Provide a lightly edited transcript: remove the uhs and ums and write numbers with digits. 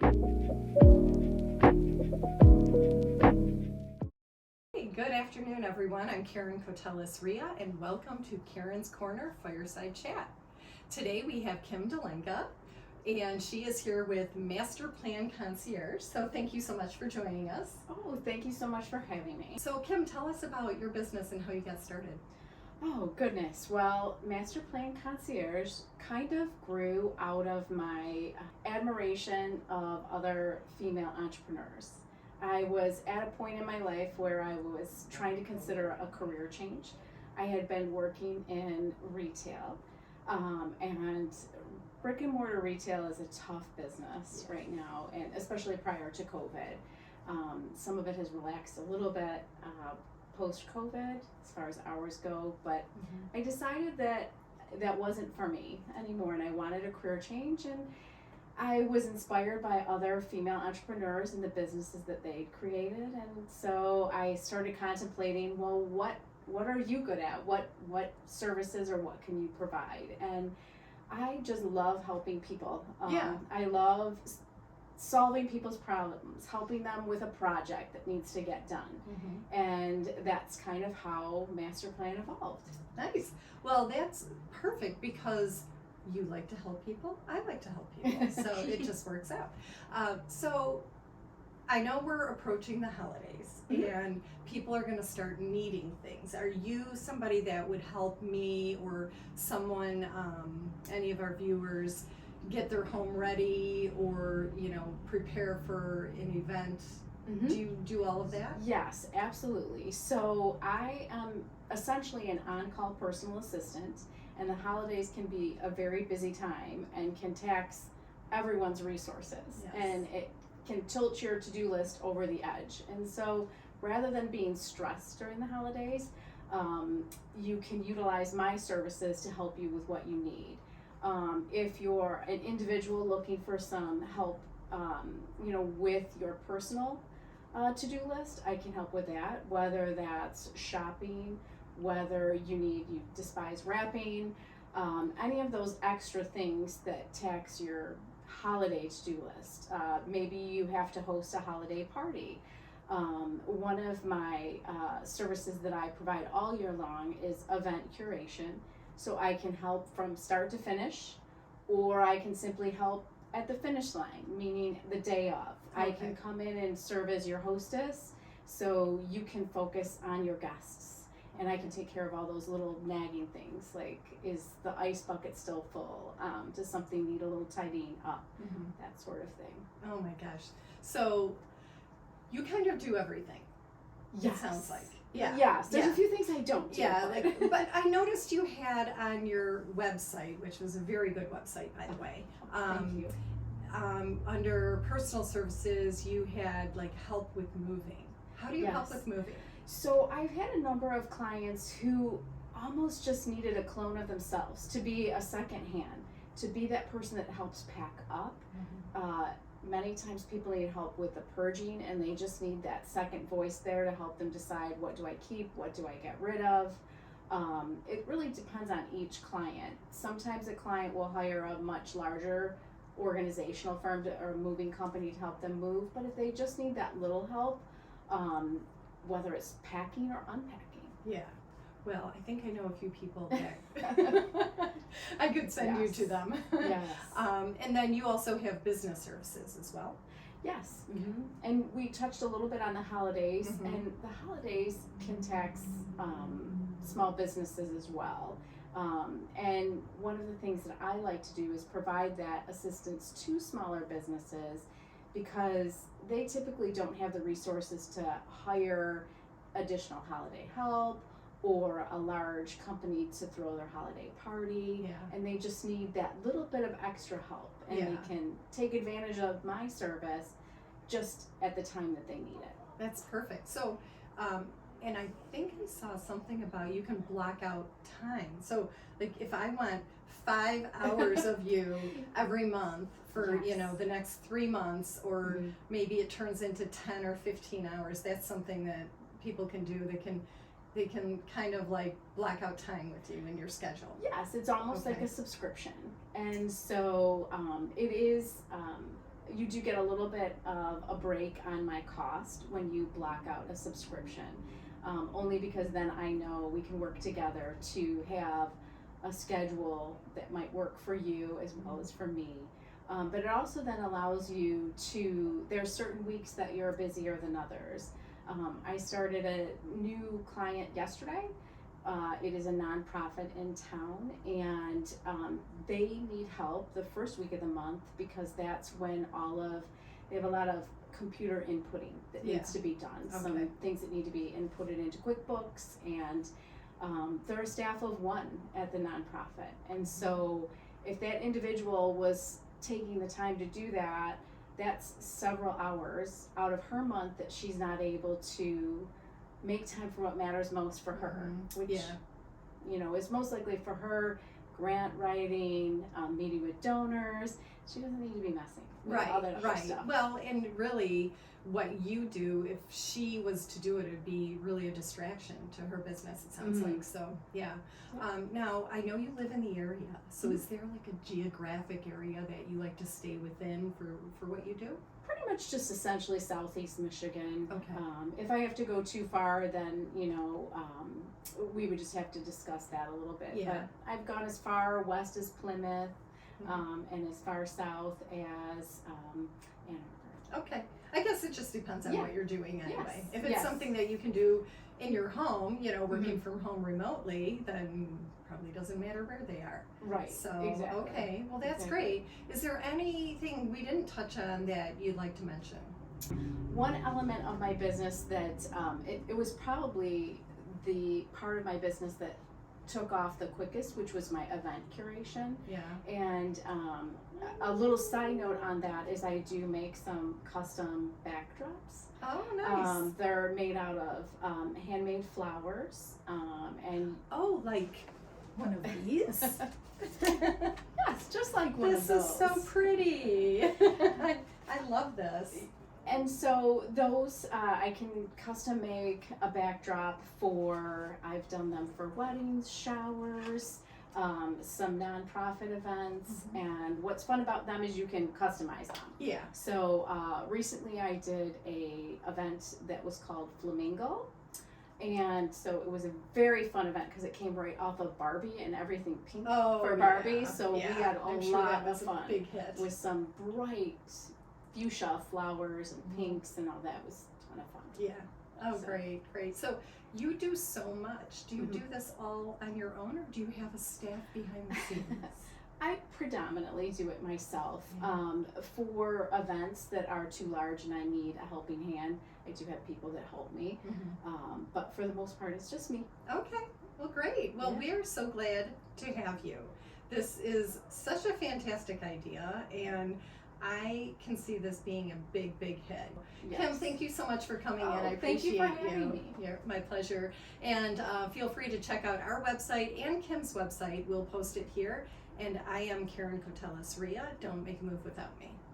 Hey, good afternoon, everyone. I'm Karen Cotelis-Ria, and welcome to Karen's Corner Fireside Chat. Today we have Kim Dolenga, and she is here with Master Plan Concierge. So thank you so much for joining us. Oh, thank you so much for having me. So Kim, tell us about your business and how you got started. Oh, goodness. Well, Master Plan Concierge kind of grew out of my admiration of other female entrepreneurs. I was at a point in my life where I was trying to consider a career change. I had been working in retail, and brick and mortar retail is a tough business right now, and especially prior to COVID. Some of it has relaxed a little bit post-COVID as far as hours go, but I decided that that wasn't for me anymore, and I wanted a career change, and I was inspired by other female entrepreneurs and the businesses that they'd created, and so I started contemplating, well, what are you good at? What services or what can you provide? And I just love helping people. I love solving people's problems, helping them with a project that needs to get done. And that's kind of how Master Plan evolved. Nice. Well, that's perfect because you like to help people, I like to help people, so it just works out. So I know we're approaching the holidays and people are going to start needing things. Are you somebody that would help me or someone, any of our viewers, get their home ready or, prepare for an event? Do you do all of that? Yes, absolutely. So I am essentially an on-call personal assistant, and the holidays can be a very busy time and can tax everyone's resources. Yes. And it can tilt your to-do list over the edge. And so rather than being stressed during the holidays, you can utilize my services to help you with what you need. If you're an individual looking for some help, with your personal to-do list, I can help with that, whether that's shopping, whether you despise wrapping, any of those extra things that tax your holiday to-do list. Maybe you have to host a holiday party. One of my services that I provide all year long is event curation. So I can help from start to finish, or I can simply help at the finish line, meaning the day of. Okay. I can come in and serve as your hostess, so you can focus on your guests. And I can take care of all those little nagging things, like, is the ice bucket still full? Does something need a little tidying up? That sort of thing. Oh my gosh. So you kind of do everything. Yes. It sounds like. Yeah. Yes. There's a few things I don't do. Yeah, but I noticed you had on your website, which was a very good website, by the way. Thank you. Under personal services, you had help with moving. How do you help Yes. with moving? So I've had a number of clients who almost just needed a clone of themselves, to be a second hand, to be that person that helps pack up. Many times people need help with the purging, and they just need that second voice there to help them decide, what do I keep, what do I get rid of. It really depends on each client. Sometimes a client will hire a much larger organizational firm or a moving company to help them move, but if they just need that little help, whether it's packing or unpacking. Yeah. Well, I think I know a few people that I could send you to them. Yes. And then you also have business services as well. Yes. And we touched a little bit on the holidays, and the holidays can tax small businesses as well. And one of the things that I like to do is provide that assistance to smaller businesses, because they typically don't have the resources to hire additional holiday help or a large company to throw their holiday party, and they just need that little bit of extra help, and they can take advantage of my service just at the time that they need it. That's perfect. So, and I think I saw something about you can block out time. So, if I want 5 hours of you every month for the next 3 months, or maybe it turns into 10 or 15 hours, that's something that people can do. They can kind of block out time with you in your schedule. Yes, it's almost like a subscription. And so it is you do get a little bit of a break on my cost when you block out a subscription. Only because then I know we can work together to have a schedule that might work for you as well as for me. But it also then allows you to, there's certain weeks that you're busier than others. I started a new client yesterday. It is a nonprofit in town, and they need help the first week of the month because that's when they have a lot of computer inputting that needs to be done. Okay. Some things that need to be inputted into QuickBooks, and they're a staff of one at the nonprofit. And so if that individual was taking the time to do that, that's several hours out of her month that she's not able to make time for what matters most for her, which is most likely for her grant writing, meeting with donors. She doesn't need to be messing with all that other stuff. Well, and really what you do, if she was to do it, it'd be really a distraction to her business, it sounds like. So now I know you live in the area, so is there like a geographic area that you like to stay within for what you do? Pretty much just essentially Southeast Michigan. Okay. If I have to go too far, then we would just have to discuss that a little bit. Yeah. But I've gone as far west as Plymouth, and as far south as Ann Arbor. Okay. I guess it just depends on what you're doing anyway. Yes. If it's something that you can do in your home, working from home remotely, then probably doesn't matter where they are. Right. So, exactly. okay. Well, that's great. Is there anything we didn't touch on that you'd like to mention? One element of my business that it was probably the part of my business that took off the quickest, which was my event curation. Yeah. And a little side note on that is I do make some custom backdrops. Oh, nice. They're made out of handmade flowers, and like one of these? yes, just like one of those. This is so pretty. I love this. And so those, I can custom make a backdrop for, I've done them for weddings, showers, some nonprofit events, and what's fun about them is you can customize them. Yeah. So recently I did a event that was called Flamingo, and so it was a very fun event because it came right off of Barbie and everything pink for Barbie. So we had a lot of fun big hit. with some bright fuchsia flowers and pinks and all that. It was a ton of fun. Yeah. Oh, So. great. So you do so much. Do you do this all on your own, or do you have a staff behind the scenes? I predominantly do it myself. For events that are too large and I need a helping hand, I do have people that help me. But for the most part, it's just me. Okay. Well, great. Well, we are so glad to have you. This is such a fantastic idea, and I can see this being a big hit. Yes. Kim, thank you so much for coming in. I thank you appreciate for having me. My pleasure. And feel free to check out our website and Kim's website. We'll post it here. And I am Karen Cotelas-Ria. Don't make a move without me.